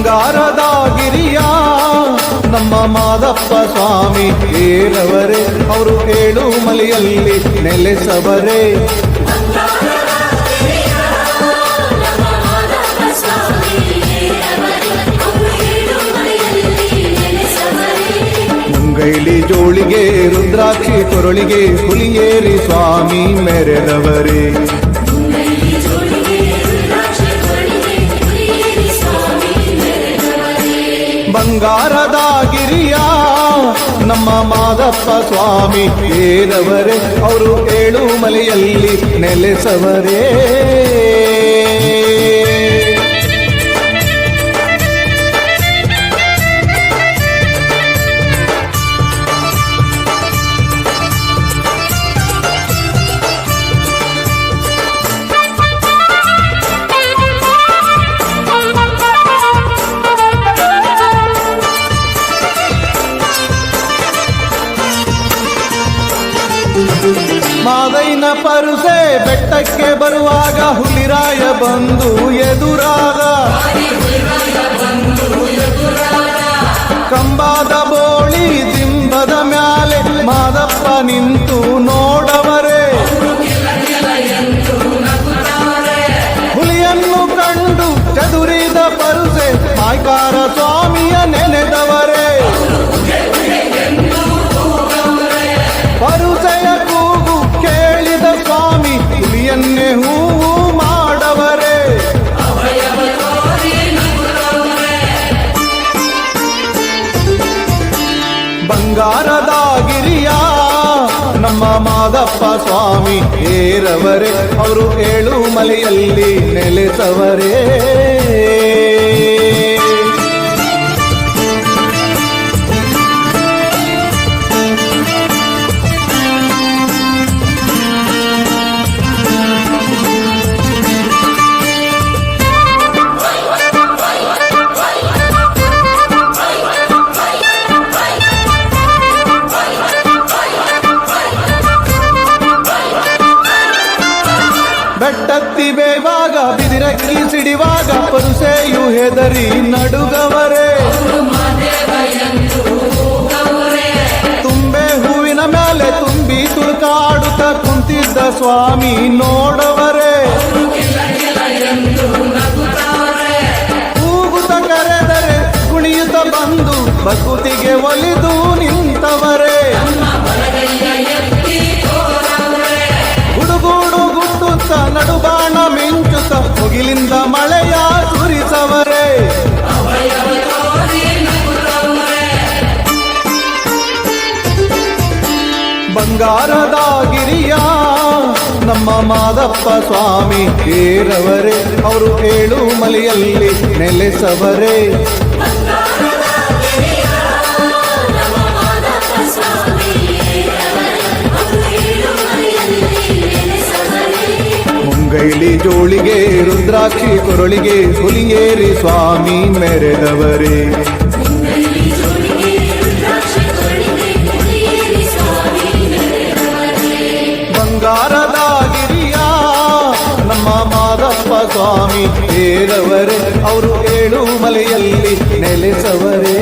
ಬಂಗಾರದ ಗಿರಿಯ ನಮ್ಮ ಮಾದಪ್ಪ ಸ್ವಾಮಿ ಏರವರೇ, ಅವರು ಏಳುಮಲೆಯಲ್ಲಿ ನೆಲೆಸವರೇ. ಮುಂಗೈಲಿ ಜೋಳಿಗೆ ರುದ್ರಾಕ್ಷಿ ಕೊರಳಿಗೆ ಹುಲಿಯೇರಿ ಸ್ವಾಮಿ ಮೆರೆದವರೇ. ಬಂಗಾರದ ಗಿರಿಯ ನಮ್ಮ ಮಾದಪ್ಪ ಸ್ವಾಮಿ ಏರವರೇ, ಅವರು ಏಳುಮಲೆಯಲ್ಲಿ ನೆಲೆಸವರೇ. ಮಾದೈನ ಪರುಸೆ ಬೆಟ್ಟಕ್ಕೆ ಬರುವಾಗ ಹುಲಿರಾಯ ಬಂದು ಎದುರಾಗ, ಕಂಬಾದ ಬೋಳಿ ದಿಂಬದ ಮ್ಯಾಲೆ ಮಾದಪ್ಪ ನಿಂತು ನೋಡವರೇ. ಹುಲಿಯನ್ನು ಕಂಡು ಚದುರಿದ ಪರುಸೆ ಮಾಯ್ಕಾರ ಸ್ವಾಮಿಯ ನೆನೆದವರೇ. ಪರುಸೆಯ ಕೂಗು ಕೇಳಿದ ಸ್ವಾಮಿ ಹುಲಿಯನ್ನೇ ಹೂವು ಮಾಡವರೇ. ಬಂಗಾರದ ಗಿರಿಯ ನಮ್ಮ ಮಾದಪ್ಪ ಸ್ವಾಮಿ ಏರವರೇ, ಅವರು ಏಳುಮಲೆಯಲ್ಲಿ ನೆಲೆಸವರೇ. ಬೆಟ್ಟತ್ತಿ ಬೇವಾಗ ಬಿದಿರಕ್ಕಿ ಸಿಡಿವಾಗ ಪರುಸೆಯು ಹೆದರಿ ನಡುಗವರೇ. ತುಂಬೆ ಹೂವಿನ ಮೇಲೆ ತುಂಬಿ ತುಳುಕಾಡುತ್ತ ಕುಂತಿದ್ದ ಸ್ವಾಮಿ ನೋಡವರೇ. ಕೂಗುತ್ತ ಕರೆದರೆ ಕುಣಿಯುತ್ತ ಬಂದು ಭಕುತಿಗೆ ಒಲಿದು ನಿಂತವರೇ. ಗುಡುಗುಡು ಗುಟ್ಟುತ್ತ ನಡುಬಾಣ ಮಿಂಚುತ್ತ ಮುಗಿಲಿಂದ ಮಳೆಯ ಸುರಿಸವರೇ. ಬಂಗಾರದ ಗಿರಿಯ ನಮ್ಮ ಮಾದಪ್ಪ ಸ್ವಾಮಿ ಏರವರೇ, ಅವರು ಏಳುಮಲೆಯಲ್ಲಿ ನೆಲೆಸವರೇ. ಮುಂಗೈಲಿ ಜೋಳಿಗೆ ರುದ್ರಾಕ್ಷಿ ಕೊರಳಿಗೆ ಹುಲಿಯೇರಿ ಸ್ವಾಮಿ ಮೆರೆದವರೇ. ಬಂಗಾರದ ಗಿರಿಯ ನಮ್ಮ ಮಾದಪ್ಪ ಸ್ವಾಮಿ ಏರವರೇ, ಅವರು ಏಳುಮಲೆಯಲ್ಲಿ ನೆಲೆಸವರೇ.